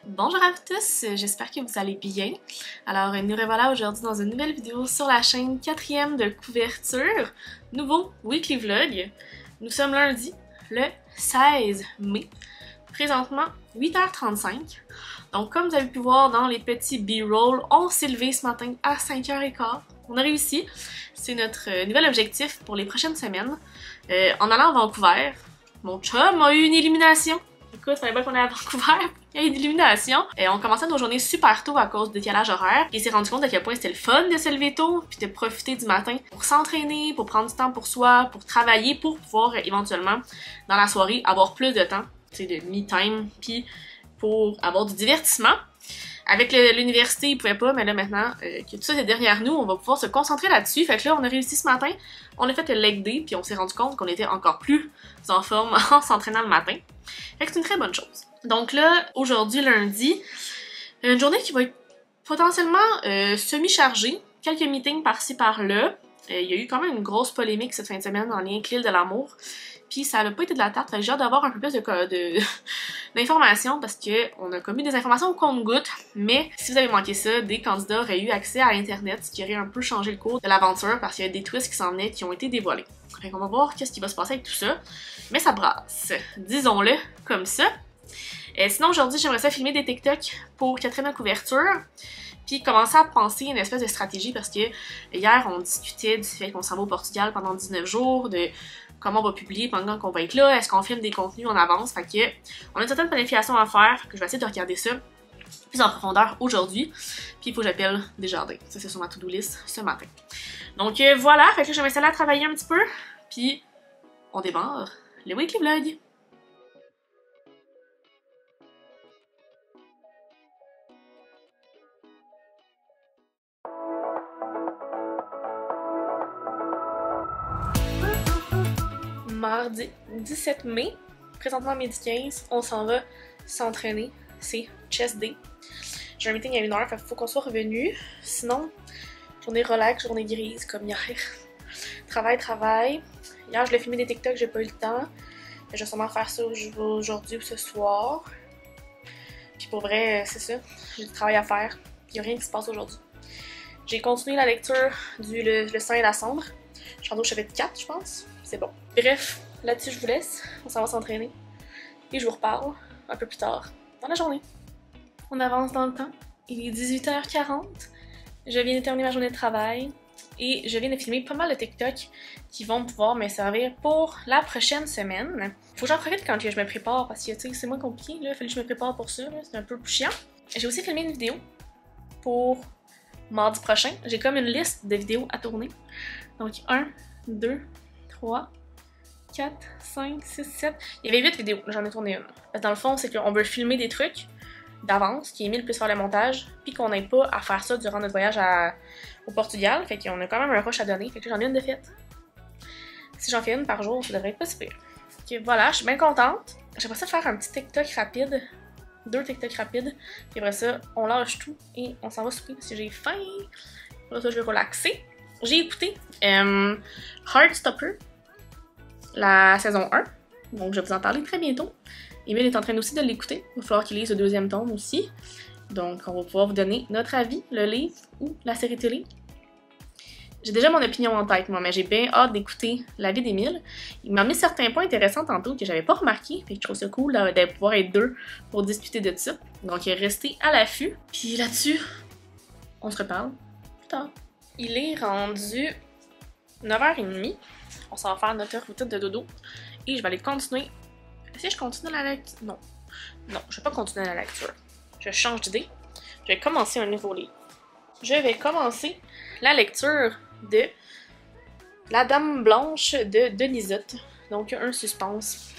Bonjour à vous tous, j'espère que vous allez bien. Alors nous revoilà aujourd'hui dans une nouvelle vidéo sur la chaîne 4e de couverture, nouveau weekly vlog. Nous sommes lundi, le 16 mai, présentement 8h35. Donc comme vous avez pu voir dans les petits b-roll, on s'est levé ce matin à 5h15. On a réussi, c'est notre nouvel objectif pour les prochaines semaines. En allant à Vancouver, mon chum a eu une illumination. Écoute, il fallait pas qu'on aille à Vancouver, il y a eu une illumination. Et on commençait nos journées super tôt à cause du décalage horaire. Et il s'est rendu compte à quel point c'était le fun de se lever tôt, puis de profiter du matin pour s'entraîner, pour prendre du temps pour soi, pour travailler, pour pouvoir éventuellement, dans la soirée, avoir plus de temps, tu sais, de me-time, puis pour avoir du divertissement. Avec l'université, ils pouvaient pas, mais là maintenant que tout ça est derrière nous, on va pouvoir se concentrer là-dessus. Fait que là, on a réussi ce matin, on a fait le leg day, puis on s'est rendu compte qu'on était encore plus en forme en s'entraînant le matin. Fait que c'est une très bonne chose. Donc là, aujourd'hui, lundi, une journée qui va être potentiellement semi-chargée, quelques meetings par-ci par-là. Il y a eu quand même une grosse polémique cette fin de semaine en lien avec l'île de l'amour. Puis ça n'a pas été de la tarte, fait que j'ai hâte d'avoir un peu plus d'informations parce qu'on a commis des informations au compte-gouttes, mais si vous avez manqué ça, des candidats auraient eu accès à l'internet, ce qui aurait un peu changé le cours de l'aventure parce qu'il y a des twists qui s'en venaient qui ont été dévoilés. Fait qu'on va voir qu'est-ce qui va se passer avec tout ça, mais ça brasse, disons-le comme ça. Sinon aujourd'hui j'aimerais ça filmer des TikTok pour Catherine à couverture. Puis commencer à penser une espèce de stratégie parce que hier on discutait du fait qu'on s'en va au Portugal pendant 19 jours, de comment on va publier pendant qu'on va être là, est-ce qu'on filme des contenus en avance, fait que on a une certaine planification à faire, que je vais essayer de regarder ça plus en profondeur aujourd'hui, puis il faut que j'appelle Desjardins, ça c'est sur ma to-do list ce matin. Donc voilà, fait que je vais m'installer à travailler un petit peu, puis on démarre le weekly vlog. Mardi 17 mai, présentement midi 15, on s'en va s'entraîner, c'est chest day. J'ai un meeting à 1h, fait qu'il faut qu'on soit revenu. Sinon, journée relax, journée grise comme hier. Travail. Hier, je l'ai filmé des TikTok, j'ai pas eu le temps. Je vais sûrement faire ça aujourd'hui ou ce soir. Puis pour vrai, c'est ça, j'ai du travail à faire. Il y a rien qui se passe aujourd'hui. J'ai continué la lecture du Le sang et la cendre. Je suis rendue au chapitre 4, je pense. C'est bon. Bref, là-dessus je vous laisse, on s'en va s'entraîner et je vous reparle un peu plus tard dans la journée. On avance dans le temps, il est 18h40, je viens de terminer ma journée de travail et je viens de filmer pas mal de TikTok qui vont pouvoir me servir pour la prochaine semaine. Faut que j'en profite quand je me prépare parce que tu sais, c'est moins compliqué, là, il fallait que je me prépare pour ça, c'est un peu plus chiant. J'ai aussi filmé une vidéo pour mardi prochain, j'ai comme une liste de vidéos à tourner. Donc 1, 2, 3, 4, 5, 6, 7... Il y avait 8 vidéos, j'en ai tourné une. Parce que dans le fond, c'est qu'on veut filmer des trucs d'avance, qui est mis le plus faire le montage, puis qu'on n'ait pas à faire ça durant notre voyage au Portugal. Fait qu'on a quand même un rush à donner, fait que j'en ai une de faite. Si j'en fais une par jour, ça devrait être pas si pire. Fait que voilà, je suis bien contente. J'aimerais ça faire un petit TikTok rapide, 2 TikTok rapides, puis après ça, on lâche tout et on s'en va souper parce que j'ai faim. Après ça, je vais relaxer. J'ai écouté Heartstopper, la saison 1, donc je vais vous en parler très bientôt. Emile est en train aussi de l'écouter, il va falloir qu'il lise le 2e tome aussi. Donc on va pouvoir vous donner notre avis, le livre ou la série télé. J'ai déjà mon opinion en tête moi, mais j'ai bien hâte d'écouter l'avis d'Emile. Il m'a mis certains points intéressants tantôt que j'avais pas remarqué, fait que je trouve ça cool de pouvoir être deux pour discuter de ça. Donc restez à l'affût, puis là-dessus, on se reparle plus tard. Il est rendu 9h30. On s'en va faire notre routine de dodo. Et je vais aller continuer. Est-ce que je continue la lecture? Non. Non, je vais pas continuer la lecture. Je change d'idée. Je vais commencer un nouveau livre. Je vais commencer la lecture de La Dame Blanche de Denisette. Donc un suspense.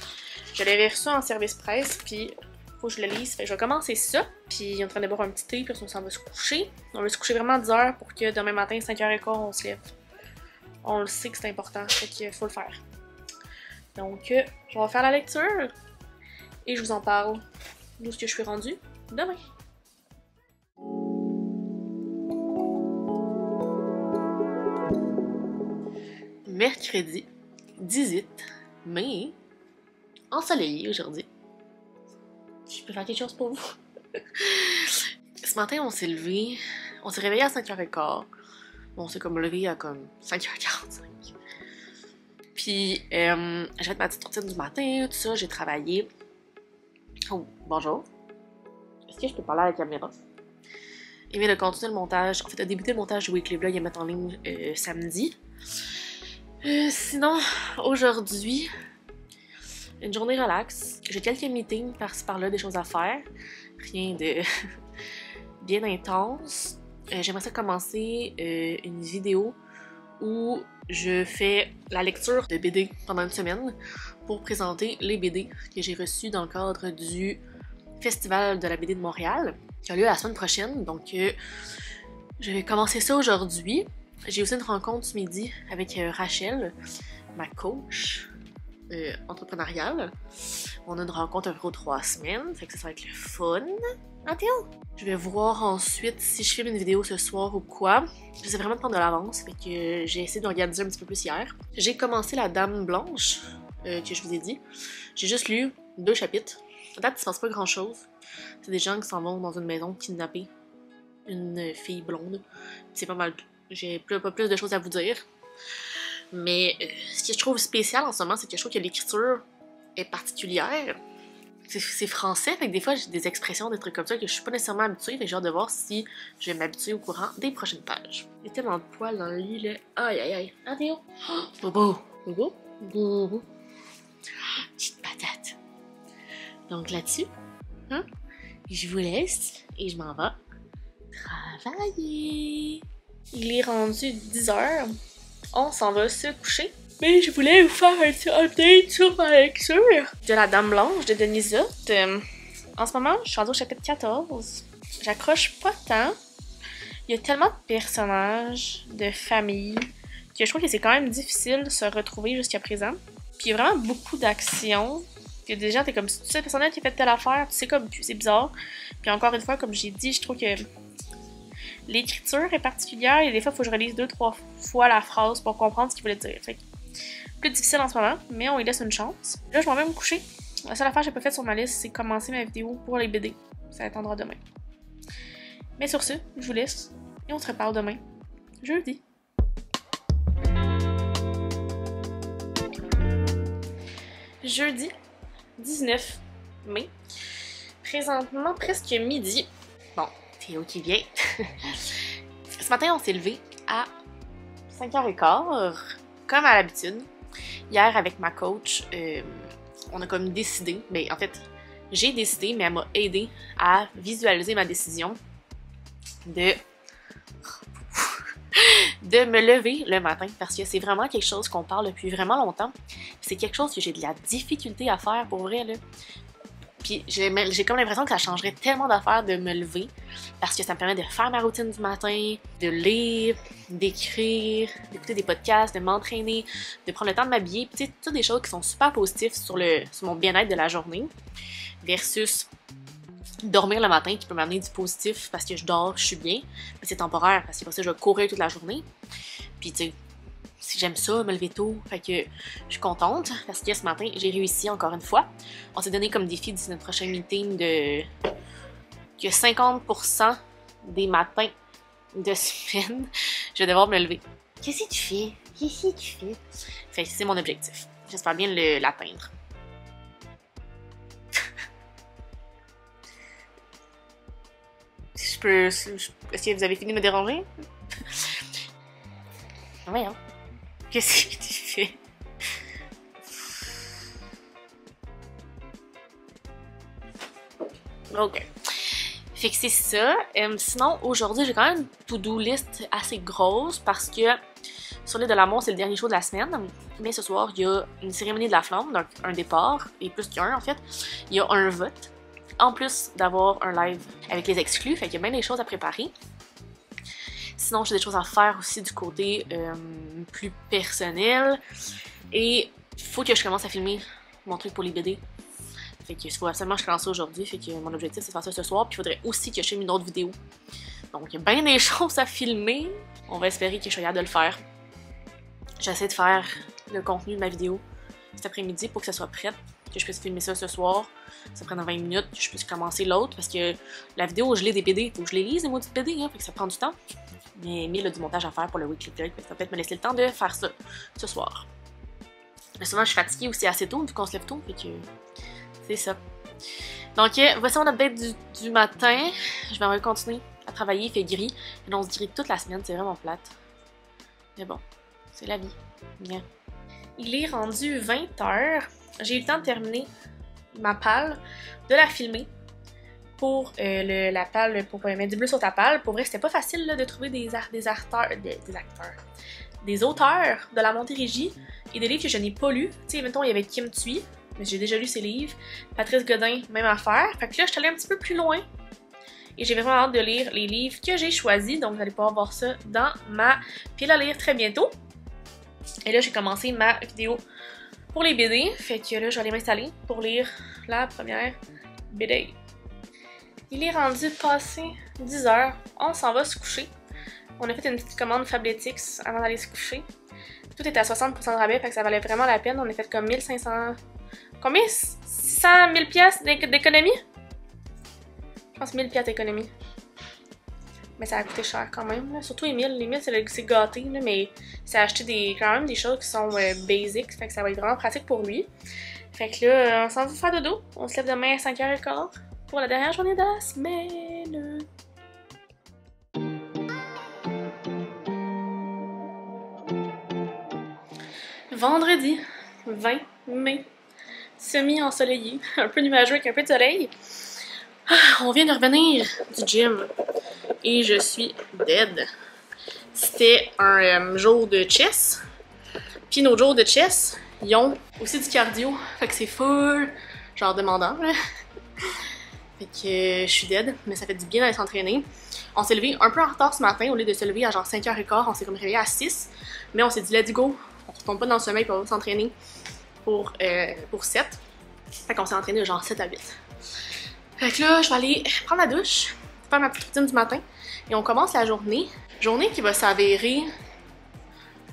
Je l'avais reçu en service presse, puis faut que je le lise. Fait que je vais commencer ça. Puis il est en train de boire un petit thé, puis on s'en va se coucher. On va se coucher vraiment à 10h pour que demain matin, 5h15, on se lève. On le sait que c'est important, fait qu'il faut le faire. Donc, je vais faire la lecture et je vous en parle d'où ce que je suis rendue demain. Mercredi 18 mai, ensoleillé aujourd'hui. Je peux faire quelque chose pour vous. Ce matin, on s'est levé. On s'est réveillé à 5h15. On s'est comme levé à comme 5h45. Puis, j'ai fait ma petite routine du matin, tout ça, j'ai travaillé. Oh, bonjour. Est-ce que je peux parler à la caméra? Il vient de continuer le montage. En fait, a débuté le montage du Weekly Vlog et mettre en ligne samedi. Sinon, aujourd'hui, une journée relax. J'ai quelques meetings par-ci par-là, des choses à faire. Rien de bien intense. J'aimerais ça commencer une vidéo où je fais la lecture de BD pendant une semaine pour présenter les BD que j'ai reçus dans le cadre du Festival de la BD de Montréal qui a lieu la semaine prochaine. Donc, je vais commencer ça aujourd'hui. J'ai aussi une rencontre ce midi avec Rachel, ma coach entrepreneuriale. On a une rencontre un peu aux 3 semaines, fait que ça va être le fun. Ah, Théo! Je vais voir ensuite si je filme une vidéo ce soir ou quoi. J'essaie vraiment de prendre de l'avance, fait que j'ai essayé d'organiser un petit peu plus hier. J'ai commencé La Dame Blanche, que je vous ai dit. J'ai juste lu 2 chapitres. À date, il se passe pas grand-chose. C'est des gens qui s'en vont dans une maison kidnapper une fille blonde. C'est pas mal. J'ai pas plus de choses à vous dire. Mais ce que je trouve spécial en ce moment, c'est que je trouve que l'écriture est particulière. C'est français, fait que des fois j'ai des expressions, des trucs comme ça que je suis pas nécessairement habituée, fait que j'ai hâte de voir si je vais m'habituer au courant des prochaines pages. Il y a tellement de poils dans le lit, là. Aïe aïe aïe. Ah, Théo! Oh, bobo! Bobo? Bobo! Petite patate. Donc là-dessus, hein, je vous laisse et je m'en vais travailler. Il est rendu 10h. On s'en va se coucher. Mais je voulais vous faire un petit update sur ma lecture de La Dame Blanche de Denis Ott. En ce moment, je suis rendue au chapitre 14. J'accroche pas tant. Il y a tellement de personnages, de familles, que je trouve que c'est quand même difficile de se retrouver jusqu'à présent. Puis il y a vraiment beaucoup d'actions. Que déjà, t'es comme, si tu sais le personnage qui a fait telle affaire, tu sais comme, c'est bizarre. Puis encore une fois, comme j'ai dit, je trouve que l'écriture est particulière et des fois, il faut que je relise 2-3 fois la phrase pour comprendre ce qu'il voulait dire. Fait que, plus difficile en ce moment, mais on lui laisse une chance. Là, je m'en vais me coucher. La seule affaire que j'ai pas faite sur ma liste, c'est commencer ma vidéo pour les BD. Ça attendra demain. Mais sur ce, je vous laisse et on se reparle demain, jeudi. Jeudi 19 mai. Présentement, presque midi. Bon, Théo qui vient. Ce matin, on s'est levé à 5h15, comme à l'habitude. Hier, avec ma coach, on a comme décidé, mais en fait, j'ai décidé, mais elle m'a aidé à visualiser ma décision de me lever le matin, parce que c'est vraiment quelque chose qu'on parle depuis vraiment longtemps. C'est quelque chose que j'ai de la difficulté à faire, pour vrai, là. Puis j'ai comme l'impression que ça changerait tellement d'affaires de me lever, parce que ça me permet de faire ma routine du matin, de lire, d'écrire, d'écouter des podcasts, de m'entraîner, de prendre le temps de m'habiller, puis tu sais, toutes des choses qui sont super positives sur mon bien-être de la journée, versus dormir le matin qui peut m'amener du positif parce que je dors, je suis bien, mais c'est temporaire parce que pour ça je vais courir toute la journée. Puis tu sais, si j'aime ça, me lever tôt, fait que je suis contente parce que ce matin j'ai réussi encore une fois. On s'est donné comme défi d'ici notre prochain meeting que 50% des matins de semaine, je vais devoir me lever. Qu'est-ce que tu fais? Qu'est-ce que tu fais? Fait que c'est mon objectif. J'espère bien l'atteindre. Est-ce que vous avez fini de me déranger? Ouais, hein? Qu'est-ce que tu fais? Ok. Fait que c'est ça. Sinon, aujourd'hui, j'ai quand même une to-do list assez grosse parce que sur l'île de l'amour, c'est le dernier show de la semaine. Mais ce soir, il y a une cérémonie de la flamme, donc un départ, et plus qu'un en fait. Il y a un vote. En plus d'avoir un live avec les exclus, fait qu'il y a bien des choses à préparer. Sinon, j'ai des choses à faire aussi du côté plus personnel. Et il faut que je commence à filmer mon truc pour les BD. Fait que il faut absolument que je commence ça aujourd'hui. Fait que mon objectif, c'est de faire ça ce soir. Puis il faudrait aussi que je filme une autre vidéo. Donc, il y a bien des choses à filmer. On va espérer que je sois capable de le faire. J'essaie de faire le contenu de ma vidéo cet après-midi pour que ça soit prêt, que je puisse filmer ça ce soir. Ça prend 20 minutes, que je puisse commencer l'autre, parce que la vidéo, je lis des BD, faut que je les lise, les maudites BD, hein, fait que ça prend du temps. Mais Emile a du montage à faire pour le weekly vlog, fait que ça va peut-être me laisser le temps de faire ça ce soir. Mais souvent, je suis fatiguée aussi assez tôt, vu qu'on se lève tôt, fait que c'est ça. Donc, voici mon update du matin. Je vais continuer à travailler, il fait gris. Et on se grille toute la semaine, c'est vraiment plate. Mais bon, c'est la vie. Bien. Il est rendu 20h. J'ai eu le temps de terminer ma palle, de la filmer pour la palle, pour mettre du bleu sur ta palle. Pour vrai, c'était pas facile là, de trouver des auteurs de la Montérégie et des livres que je n'ai pas lus. Tu sais, mettons, il y avait Kim Thuy, mais j'ai déjà lu ses livres. Patrice Godin, même affaire. Fait que là, je suis allée un petit peu plus loin. Et j'ai vraiment hâte de lire les livres que j'ai choisis. Donc, vous allez pouvoir voir ça dans ma pile à lire très bientôt. Et là, j'ai commencé ma vidéo pour les BD. Fait que là, je vais aller m'installer pour lire la première BD. Il est rendu passé 10h. On s'en va se coucher. On a fait une petite commande Fabletics avant d'aller se coucher. Tout était à 60% de rabais, fait que ça valait vraiment la peine. On a fait comme 1500... Combien? 600 000 piastres d'économie? Je pense 1000 piastres d'économie. Mais ça a coûté cher quand même. Là. Surtout Emile. Emile, c'est gâté, là, mais ça a acheté quand même des choses qui sont basiques. Fait que ça va être vraiment pratique pour lui. Fait que là, on s'en va faire dodo. On se lève demain à 5h15 pour la dernière journée de la semaine. Vendredi 20 mai. Semi-ensoleillé. Un peu nuageux avec un peu de soleil. On vient de revenir du gym et je suis dead. C'était un jour de chess. Puis nos jours de chess, ils ont aussi du cardio. Fait que c'est full, genre demandant. Là. Fait que je suis dead, mais ça fait du bien d'aller s'entraîner. On s'est levé un peu en retard ce matin. Au lieu de se lever à genre 5h15, on s'est comme réveillé à 6. Mais on s'est dit let's go. On retombe pas dans le sommeil pour s'entraîner pour 7. Fait qu'on s'est entraîné de genre 7 à 8. Fait que là, je vais aller prendre la douche, faire ma petite routine du matin, et on commence la journée. Journée qui va s'avérer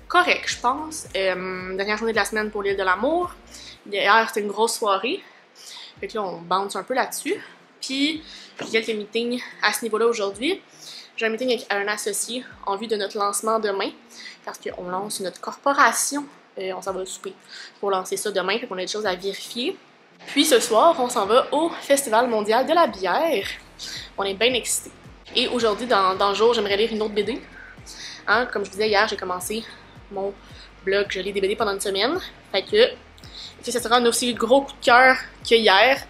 correcte, je pense. Dernière journée de la semaine pour l'île de l'amour. Hier, c'était une grosse soirée. Fait que là, on bounce un peu là-dessus. Puis, j'ai quelques meetings à ce niveau-là aujourd'hui. J'ai un meeting avec un associé en vue de notre lancement demain, parce qu'on lance notre corporation. On s'en va souper pour lancer ça demain, fait qu'on a des choses à vérifier. Puis ce soir, on s'en va au Festival mondial de la bière. On est bien excités. Et aujourd'hui, dans le jour, j'aimerais lire une autre BD. Hein, comme je vous disais hier, j'ai commencé mon blog, je lis des BD pendant une semaine. Fait que ça sera un aussi gros coup de cœur que hier.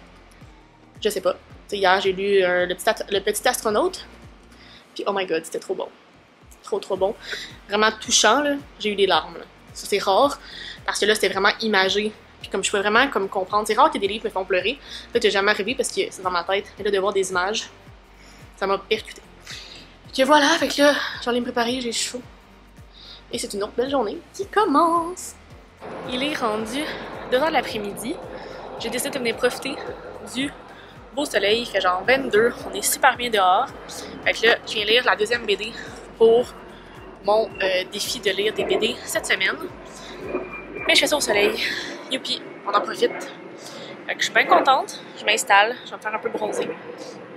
Je sais pas. T'sais, hier, j'ai lu le petit astronaute. Puis oh my god, c'était trop bon. Trop bon. Vraiment touchant, là. J'ai eu des larmes, là. Ça, c'est rare. Parce que là, c'était vraiment imagé. Puis comme je pouvais vraiment comme comprendre, c'est rare que des livres me font pleurer. Là, j'ai jamais arrivé parce que c'est dans ma tête. Et là, de voir des images, ça m'a percuté. Puis que voilà, fait que là, j'en ai préparé, j'ai chaud. Et c'est une autre belle journée qui commence. Il est rendu 2h de l'après-midi. J'ai décidé de venir profiter du beau soleil. Il fait genre 22. On est super bien dehors. Fait que là, je viens lire la deuxième BD pour mon défi de lire des BD cette semaine. Mais je fais ça au soleil. Youpi, on en profite. Fait que je suis bien contente. Je m'installe, je vais me faire un peu bronzer.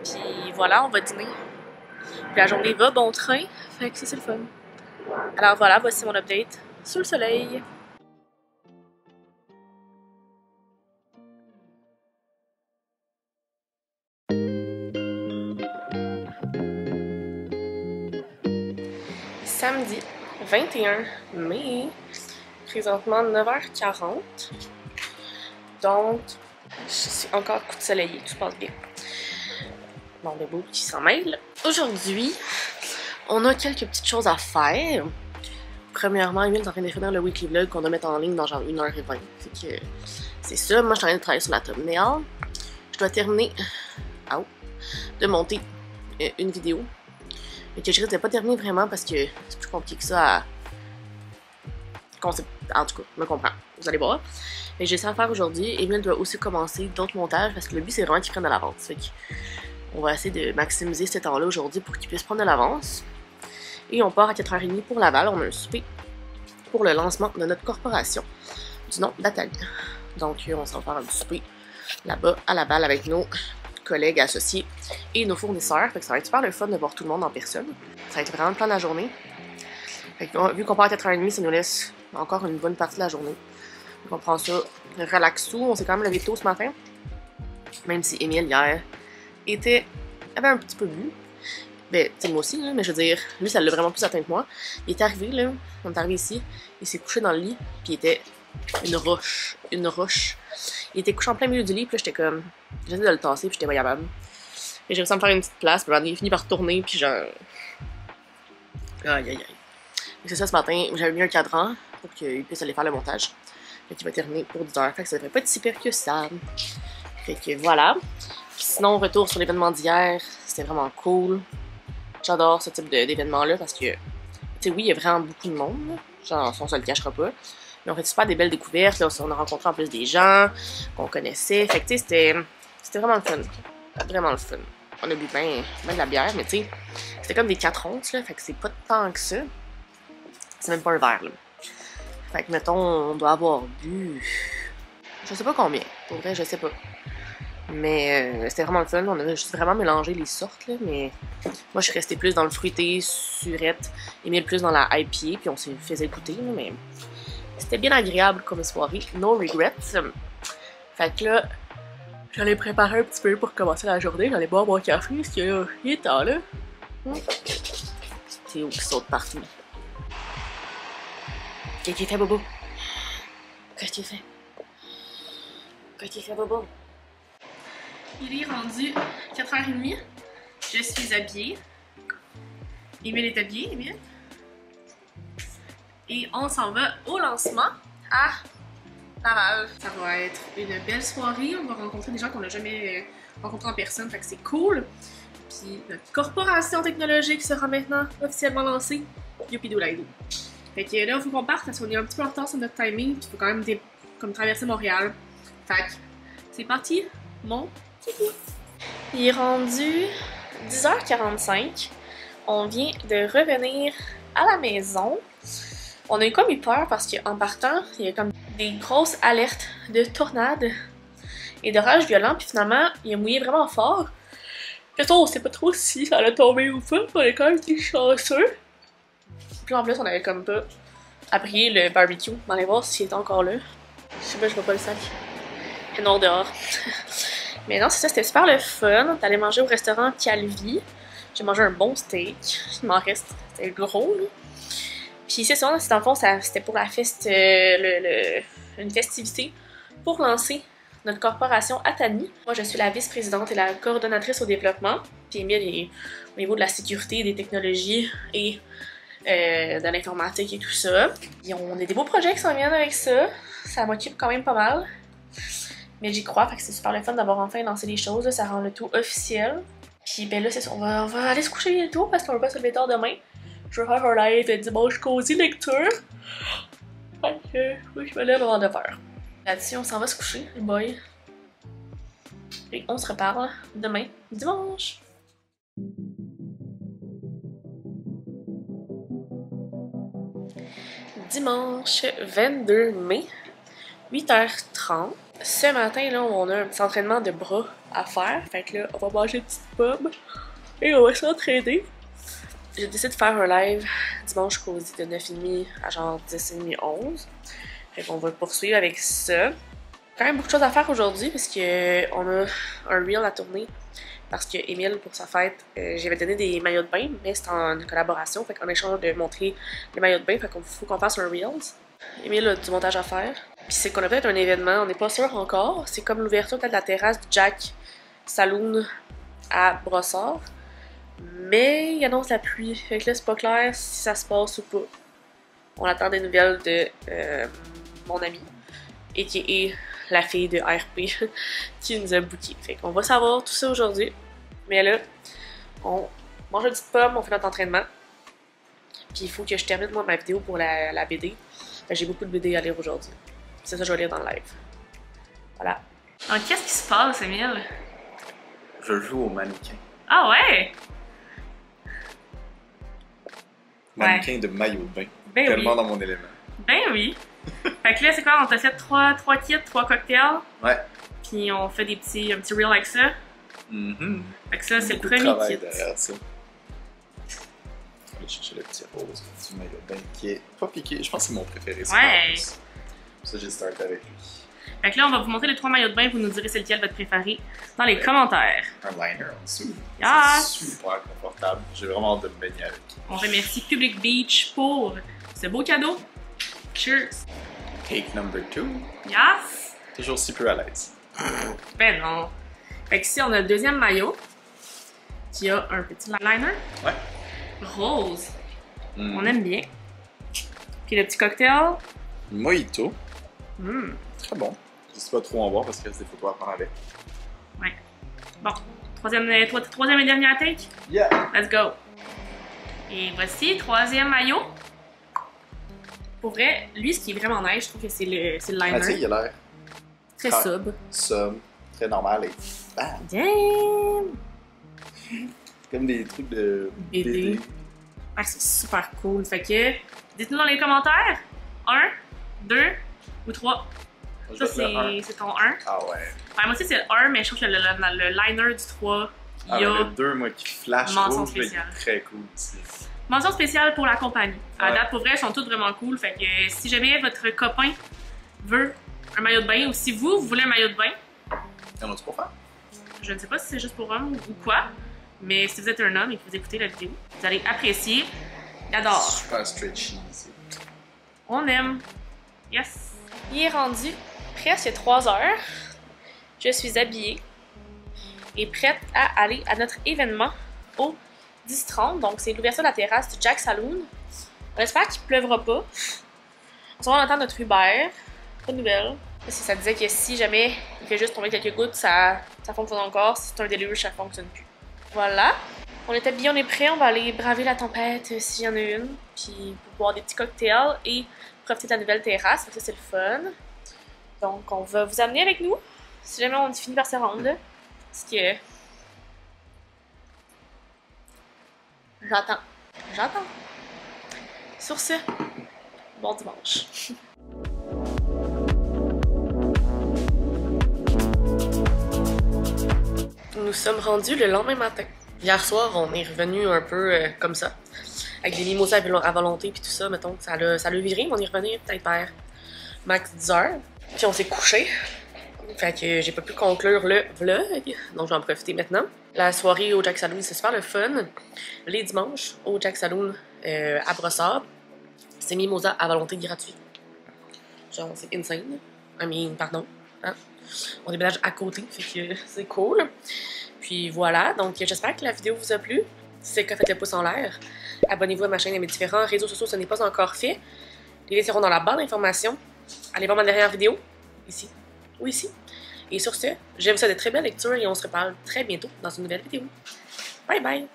Puis voilà, on va dîner. Puis la journée va bon train. Fait que c'est le fun. Alors voilà, voici mon update sous le soleil. Samedi 21 mai. Présentement 9h40. Donc, je suis encore coup de soleil, tout se passe bien. Bon, le beau qui s'en mêle. Aujourd'hui, on a quelques petites choses à faire. Premièrement, Emile est en train d'écrire le weekly vlog qu'on doit mettre en ligne dans genre 1h20. Fait que c'est ça. Moi, je suis en train de travailler sur la thumbnail. Je dois terminer de monter une vidéo. Mais que je risque de pas terminer vraiment parce que c'est plus compliqué que ça à concept. En tout cas, je me comprends. Vous allez voir. Mais j'ai ça à faire aujourd'hui. Emile doit aussi commencer d'autres montages parce que le but c'est vraiment qu'il prenne de l'avance. Fait qu'on va essayer de maximiser ce temps-là aujourd'hui pour qu'il puisse prendre de l'avance. Et on part à 4h30 pour Laval. On a un souper pour le lancement de notre corporation du nom d'Athalie. Donc, on s'en va faire un petit souper là-bas, à la balle, avec nos collègues associés et nos fournisseurs. Fait que ça va être super le fun de voir tout le monde en personne. Ça va être vraiment le plan de la journée. Fait que, vu qu'on part à 4h30, ça nous laisse encore une bonne partie de la journée. Donc, on prend ça relaxou. On s'est quand même levé tôt ce matin. Même si Émile, hier, avait un petit peu bu. Ben, tu sais, moi aussi, là, mais je veux dire, lui, ça l'a vraiment plus atteint que moi. Il est arrivé, là, on est arrivé ici, il s'est couché dans le lit, puis il était une roche. Il était couché en plein milieu du lit, puis là, j'étais comme, j'essayais de le tasser, puis j'étais pas capable. Et j'ai réussi à me faire une petite place, puis il a fini par tourner, puis genre... Aïe, aïe, aïe. C'est ça, ce matin, j'avais mis un cadran pour qu'il puisse aller faire le montage. Fait qu'il va terminer pour 10h, fait que ça devrait pas être si pire que ça. Fait que voilà. Puis sinon, retour sur l'événement d'hier, c'était vraiment cool. J'adore ce type d'événement-là parce que, tu sais, oui, il y a vraiment beaucoup de monde, là. Genre, on se le cachera pas. Mais on fait super des belles découvertes, là. On a rencontré en plus des gens qu'on connaissait. Fait que, tu sais, c'était vraiment le fun. Vraiment le fun. On a bu ben de la bière, mais tu sais, c'était comme des 4 onces, là. Fait que c'est pas tant que ça. C'est même pas un verre, là. Fait que, mettons, on doit avoir bu... Je sais pas combien. Pour vrai, je sais pas. Mais c'était vraiment le fun. On a juste vraiment mélangé les sortes, là. Mais moi, je suis restée plus dans le fruité, surette. Émile plus dans la IPA, puis on s'est fait écouter, là. Mais c'était bien agréable comme soirée. No regrets. Fait que là, j'allais préparer un petit peu pour commencer la journée. J'allais boire mon café, parce que là, il est temps, là. Théo qui saute partout. Qu'est-ce qu'il fait, Bobo? Qu'est-ce qu'il fait? Qu'est-ce qu'il fait, Bobo? Il est rendu 4h30. Je suis habillée. Émile est habillé, Émile. Et on s'en va au lancement à Laval. Ça va être une belle soirée. On va rencontrer des gens qu'on n'a jamais rencontrés en personne, fait que c'est cool. Puis notre corporation technologique sera maintenant officiellement lancée. Youpidoulaidou. Fait que là, il faut qu'on parte parce qu'on est un petit peu en retard sur notre timing. Puis il faut quand même comme traverser Montréal. Fait que c'est parti, mon kiki. Il est rendu 10h45. On vient de revenir à la maison. On a comme eu peur parce qu'en partant, il y a comme des grosses alertes de tornades et d'orages violents. Puis finalement, il a mouillé vraiment fort. Puis on sait pas trop si ça allait tomber ou pas. On est quand même été chanceux. Puis en plus, on avait comme pas appris le barbecue. On allait voir s'il était encore là. Je sais pas, je vois pas le sac. Et non, dehors. Mais non, c'est ça, c'était super le fun. On est allé manger au restaurant Calvi. J'ai mangé un bon steak. Il m'en reste. C'était gros, là. Puis c'est ça, dans le fond, c'était pour la fête, une festivité pour lancer notre corporation Atani. Moi, je suis la vice-présidente et la coordonnatrice au développement. Puis Émile est au niveau de la sécurité, des technologies et de l'informatique et tout ça. Et on a des beaux projets qui s'en viennent avec ça. Ça m'occupe quand même pas mal. Mais j'y crois, fait que c'est super le fun d'avoir enfin lancé les choses. Là, ça rend le tout officiel. Puis ben là, c'est ça, on va aller se coucher bientôt parce qu'on va pas se lever tard demain. Je vais faire un live de dimanche cosy lecture. Fait que oui, je me lève avant de faire. Là-dessus, on s'en va se coucher, les boys. Et on se reparle demain, dimanche. Dimanche 22 mai, 8h30. Ce matin, là, on a un petit entraînement de bras à faire. Fait que là, on va manger une petite pomme et on va s'entraîner. J'ai décidé de faire un live dimanche cosy de 9h30 à genre 10h30, 11. Fait qu'on va poursuivre avec ça. Quand même beaucoup de choses à faire aujourd'hui parce que on a un reel à tourner. Parce que Émile, pour sa fête, j'avais donné des maillots de bain, mais c'est en collaboration. Fait qu'en échange de montrer les maillots de bain, fait qu'on faut qu'on fasse un reel. Émile a du montage à faire. Puis c'est qu'on a peut-être un événement, on n'est pas sûr encore. C'est comme l'ouverture peut-être de la terrasse du Jack Saloon à Brossard. Mais il annonce la pluie, fait que là c'est pas clair si ça se passe ou pas. On attend des nouvelles de mon amie, et qui est la fille de RP, qui nous a booké. Fait qu'on va savoir tout ça aujourd'hui. Mais là, on mange une petite pomme, on fait notre entraînement. Puis il faut que je termine moi ma vidéo pour la BD. J'ai beaucoup de BD à lire aujourd'hui. C'est ça que je vais lire dans le live. Voilà. Alors, qu'est-ce qui se passe, Émile? Je joue au mannequin. Ah ouais? Mannequin de maillot de bain. Ben Tellement oui. dans mon élément. Ben oui. Fait que là, c'est quoi? On t'a fait 3 kits, 3 cocktails. Ouais. Puis on fait un petit reel avec ça. Fait que ça, c'est le Beaucoup de premier travail kit. derrière ça. Je vais aller chercher le petit rose, le petit maillot bain qui est pas piqué. Je pense que c'est mon préféré. Ouais. Ça, j'ai starté avec lui. Fait que là, on va vous montrer les 3 maillots de bain. Vous nous direz c'est lequel votre préféré dans les commentaires. Un liner en dessous. Yes. C'est super confortable. J'ai vraiment hâte de me baigner avec. On remercie Public Beach pour ce beau cadeau. Cheers! Take number 2. Yes! Toujours si peu à l'aise. Ben non. Fait que ici, on a le deuxième maillot qui a un petit liner. Ouais. Rose. On aime bien. Puis le petit cocktail. Mojito. Mm. Très bon. Je sais pas trop en boire parce qu'il reste des photos à prendre avec. Ouais. Bon. Troisième et dernière take. Yeah! Let's go. Et voici, troisième maillot. Pour vrai, lui, ce qui est vraiment nice, je trouve que c'est le liner. Ah, tu sais, il a l'air Très Ah. sub. somme, très normal et bam! Damn! Comme des trucs de BD. Ah, c'est super cool. Fait que, dites-nous dans les commentaires. 1, 2 ou 3. Je Ça, vais faire un. c'est ton 1. Ah ouais. Ouais, moi aussi, c'est le 1, mais je trouve que le liner du 3, Ah, il y a le 2, moi, qui flash mention rouge, là, il est spéciale. très cool aussi. mention spéciale pour la compagnie. À Ouais. date, pour vrai, ils sont tous vraiment cool. Fait que si jamais votre copain veut un maillot de bain ou si vous voulez un maillot de bain, Y'en a-tu pour faire? je ne sais pas si c'est juste pour homme ou quoi, mais si vous êtes un homme et que vous écoutez la vidéo, vous allez apprécier. J'adore. Super stretchy ici. On aime. Yes. Il est rendu presque 3 heures. Je suis habillée et prête à aller à notre événement au 10h30. Donc, c'est l'ouverture de la terrasse du Jack Saloon. On espère qu'il pleuvra pas. On va attendre notre Uber. Pas de nouvelles. Parce que ça disait que si jamais il fait juste tomber quelques gouttes, ça fonctionne encore. Si c'est un déluge, ça fonctionne plus. Voilà. On est habillés, on est prêts. On va aller braver la tempête s'il y en a une. Puis pour boire des petits cocktails et profiter de la nouvelle terrasse. Donc ça, c'est le fun. Donc, on va vous amener avec nous. Si jamais on finit par se rendre. Parce que... J'attends. Sur ce, bon dimanche. Nous sommes rendus le lendemain matin. Hier soir, on est revenu un peu comme ça. Avec des mimosas à volonté puis tout ça, mettons. Ça l'a viré, mais on est revenu peut-être vers max 10 heures. Puis on s'est couché. Fait que j'ai pas pu conclure le vlog, donc je vais en profiter maintenant. La soirée au Jack Saloon, c'est super le fun. Les dimanches, au Jack Saloon à Brossard, c'est mimosa à volonté gratuit. Genre, c'est insane. Pardon. Hein? On déménage à côté, fait que c'est cool. Puis voilà, donc j'espère que la vidéo vous a plu. Si c'est le cas, faites le pouce en l'air. Abonnez-vous à ma chaîne et mes différents réseaux sociaux, ce n'est pas encore fait. Les liens seront dans la barre d'informations. Allez voir ma dernière vidéo, ici ou ici. Et sur ce, je vous souhaite de très belles lectures et on se reparle très bientôt dans une nouvelle vidéo. Bye bye!